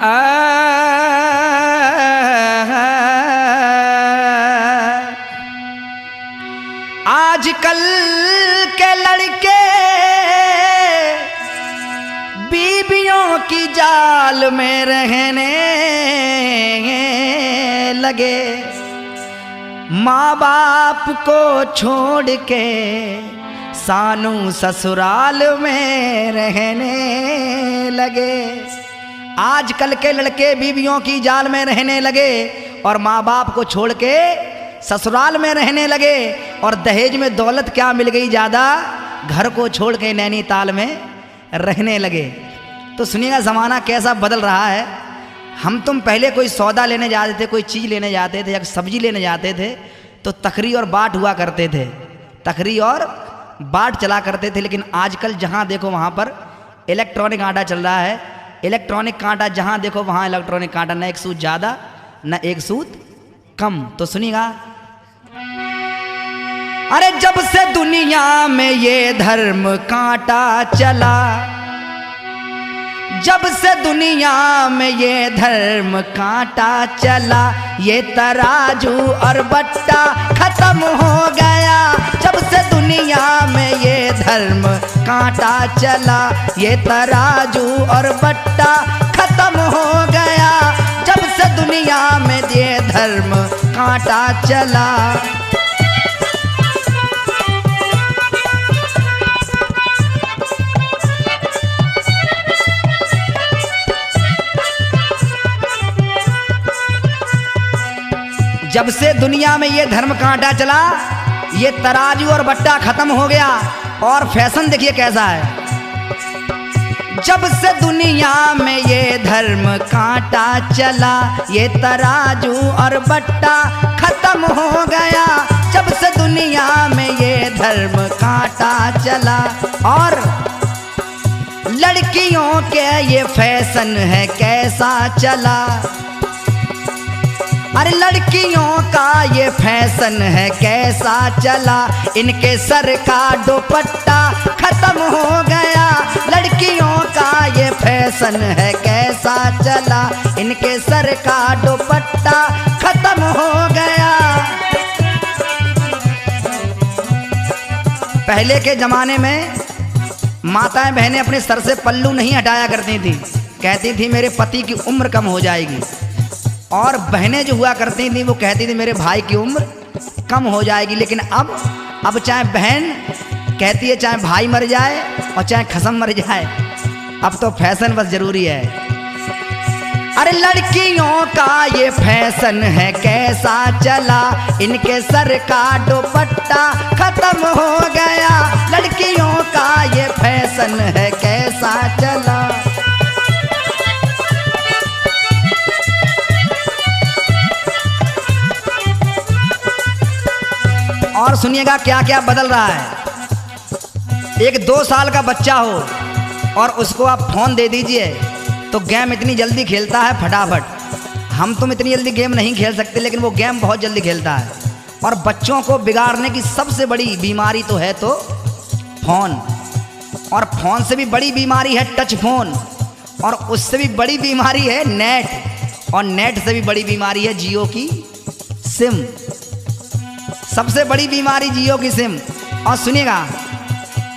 आजकल के लड़के बीबियों की जाल में रहने लगे, माँ बाप को छोड़ के सानू ससुराल में रहने लगे। आजकल के लड़के बीबियों की जाल में रहने लगे और माँ बाप को छोड़ के ससुराल में रहने लगे, और दहेज में दौलत क्या मिल गई ज़्यादा, घर को छोड़ के नैनीताल में रहने लगे। तो सुनिएगा ज़माना कैसा बदल रहा है। हम तुम पहले कोई सौदा लेने जाते थे, कोई चीज़ लेने जाते थे या सब्जी लेने जाते थे तो तखरी और बाट हुआ करते थे, तखरी और बाट चला करते थे। लेकिन आजकल जहाँ देखो वहाँ पर इलेक्ट्रॉनिक आटा चल रहा है। इलेक्ट्रॉनिक कांटा जहाँ देखो वहाँ इलेक्ट्रॉनिक कांटा, न एक सूत ज़्यादा न एक सूत कम। तो सुनिएगा, अरे जब से दुनिया में ये धर्म कांटा चला, जब से दुनिया में ये धर्म कांटा चला, ये तराजू और बट्टा खत्म हो गया। जब से दुनिया में ये धर्म कांटा चला, ये तराजू और बट्टा खत्म हो गया। जब से दुनिया में ये धर्म कांटा चला। जब से दुनिया में ये धर्म कांटा चला, ये तराजू और बट्टा खत्म हो गया। और फैशन देखिए कैसा है। जब से दुनिया में ये धर्म कांटा चला, ये तराजू और बट्टा खत्म हो गया। जब से दुनिया में ये धर्म कांटा चला, और लड़कियों के ये फैशन है कैसा चला। अरे लड़कियों का ये फैशन है कैसा चला, इनके सर का दुपट्टा खत्म हो गया। लड़कियों का ये फैशन है कैसा चला, इनके सर का दुपट्टा खत्म हो गया। पहले के जमाने में माताएं बहनें अपने सर से पल्लू नहीं हटाया करती थी, कहती थी मेरे पति की उम्र कम हो जाएगी। और बहनें जो हुआ करती थी वो कहती थी मेरे भाई की उम्र कम हो जाएगी। लेकिन अब चाहे बहन कहती है चाहे भाई मर जाए और चाहे खसम मर जाए, अब तो फैशन बस जरूरी है। अरे लड़कियों का ये फैशन है कैसा चला, इनके सर का दुपट्टा खत्म हो गया। लड़कियों का ये फैशन है कैसा चला। और सुनिएगा क्या क्या बदल रहा है। एक 2 साल का बच्चा हो और उसको आप फोन दे दीजिए तो गेम इतनी जल्दी खेलता है फटाफट। हम तुम इतनी जल्दी गेम नहीं खेल सकते, लेकिन वो गेम बहुत जल्दी खेलता है। और बच्चों को बिगाड़ने की सबसे बड़ी बीमारी तो है तो फोन, और फोन से भी बड़ी बीमारी है टच फोन, और उससे भी बड़ी बीमारी है नेट, और नेट से भी बड़ी बीमारी है जियो की सिम। सबसे बड़ी बीमारी जियो की सिम। और सुनिएगा,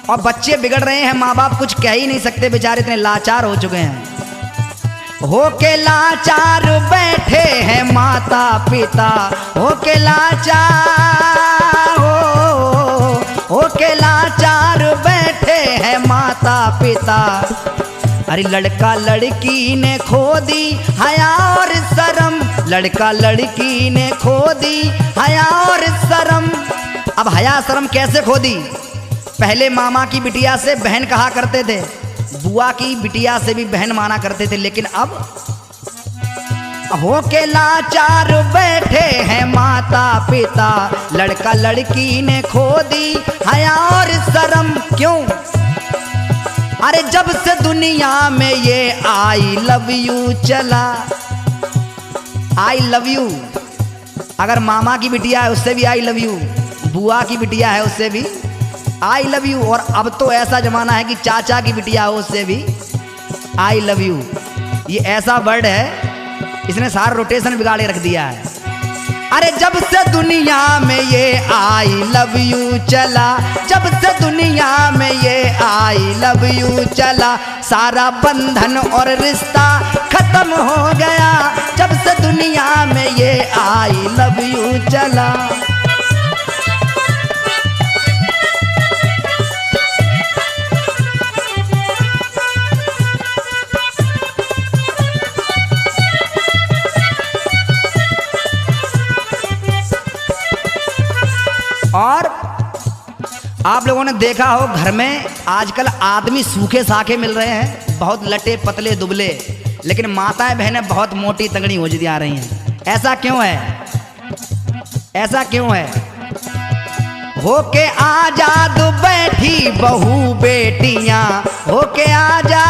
और बच्चे बिगड़ रहे हैं, माँ बाप कुछ कह ही नहीं सकते, बेचारे इतने लाचार हो चुके हैं। होके लाचार बैठे हैं माता पिता, होके लाचार होके लाचार बैठे हैं माता पिता। अरे लड़का लड़की ने खो दी हया और शर्म, लड़का लड़की ने खो दी हया और शर्म। अब हया शर्म कैसे खो दी? पहले मामा की बिटिया से बहन कहा करते थे, बुआ की बिटिया से भी बहन माना करते थे। लेकिन अब होके लाचार बैठे हैं माता पिता, लड़का लड़की ने खो दी हया और शर्म। क्यों? अरे जब से दुनिया में ये आई लव यू चला। आई लव यू, अगर मामा की बिटिया है उससे भी आई लव यू, बुआ की बिटिया है उससे भी आई लव यू, और अब तो ऐसा जमाना है कि चाचा की बिटिया हो उससे भी आई लव यू। ये ऐसा वर्ड है, इसने सारा रोटेशन बिगाड़ के रख दिया है। अरे जब से दुनिया में ये आई लव यू चला, जब से दुनिया में ये आई लव यू चला, सारा बंधन और रिश्ता खत्म हो गया। जब से दुनिया में ये आई लव यू चला। और आप लोगों ने देखा हो घर में आजकल आदमी सूखे साखे मिल रहे हैं, बहुत लटे पतले दुबले, लेकिन माताएं बहनें बहुत मोटी तगड़ी हो जा रही हैं। ऐसा क्यों है? ऐसा क्यों है? होके आजाद बैठी बहू बेटियां, होके आजाद,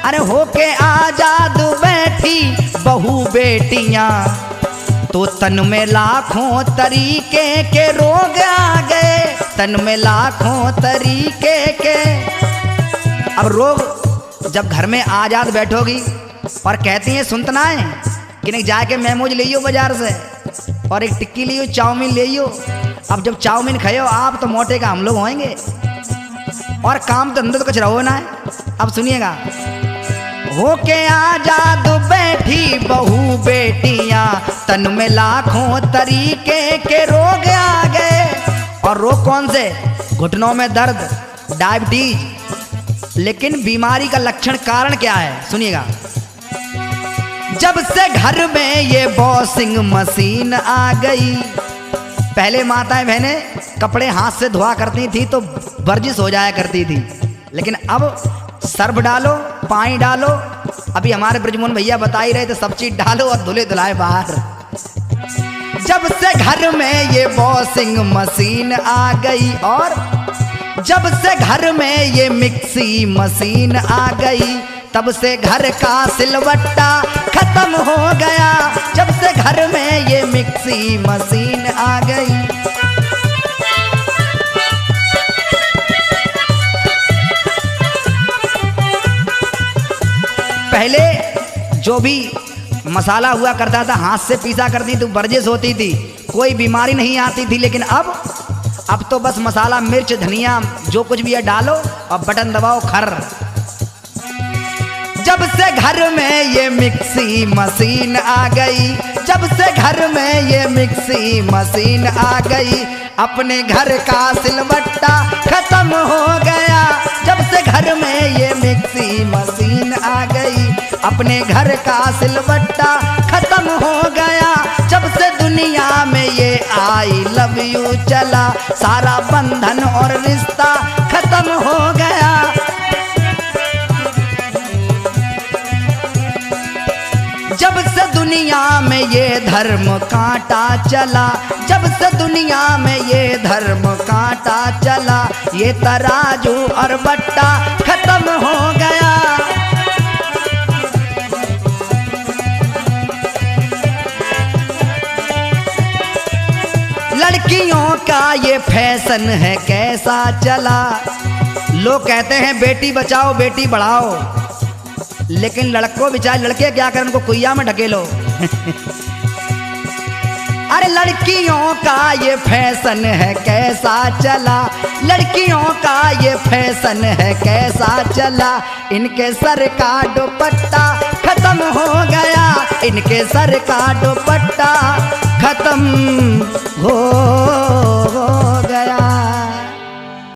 अरे होके आजाद बैठी बहू बेटियां, तो तन में लाखों तरीके के रोग आ गए, तन में लाखों तरीके के। अब रोग जब घर में आजाद बैठोगी और कहती हैं सुनतना है कि नहीं, जाके मेमोज ले लियो बाजार से और एक टिक्की लियो, चाउमीन ले लियो। अब जब चाउमीन खाओ आप तो मोटे का हम लोग होंगे, और काम धंधे तो कुछ रहो ना है। अब सुनिएगा, होके आजाद बैठी बहू बेटियां, तन में लाखों तरीके के रोग आ गए। और रोग कौन से? घुटनों में दर्द, डायबिटीज। लेकिन बीमारी का लक्षण कारण क्या है? सुनिएगा, जब से घर में ये वॉशिंग मशीन आ गई। पहले माताएं बहनें कपड़े हाथ से धोआ करती थी तो वर्जिश हो जाया करती थी, लेकिन अब सर्फ डालो, पानी डालो। अभी हमारे ब्रजमोहन भैया बता ही रहे थे, सब चीज डालो और धुले धुलाए बाहर। जब से घर में ये वॉशिंग मशीन आ गई, और जब से घर में ये मिक्सी मशीन आ गई, तब से घर का सिलवट्टा खत्म हो गया। जब से घर में ये मिक्सी मशीन आ गई। पहले जो भी मसाला हुआ करता था हाथ से पीसा करती थी, वर्जिश होती थी, कोई बीमारी नहीं आती थी। लेकिन अब तो बस मसाला, मिर्च, धनिया जो कुछ भी है डालो और बटन दबाओ, खर। जब से घर में ये मिक्सी मशीन आ गई, जब से घर में ये मिक्सी मशीन आ गई, अपने घर का सिलवट्टा खत्म हो गया। जब से घर में ये मिक्सी मशीन आ गई, अपने घर का सिलवट्टा खत्म हो गया। जब से दुनिया में ये आई लव यू चला, सारा बंधन और रिश्ता खत्म हो गया। जब से दुनिया में ये धर्म कांटा चला, जब से दुनिया में ये धर्म कांटा चला, ये तराजू और बट्टा खत्म हो गया। लड़कियों का ये फैशन है कैसा चला। लोग कहते हैं बेटी बचाओ बेटी बढ़ाओ, लेकिन लड़कों बेचारे लड़के क्या करें, उनको कुइया में ढकेलो। अरे लड़कियों का ये फैशन है कैसा चला, लड़कियों का ये फैशन है कैसा चला, इनके सर का दुपट्टा खत्म हो गया, इनके सर का दुपट्टा खत्म हो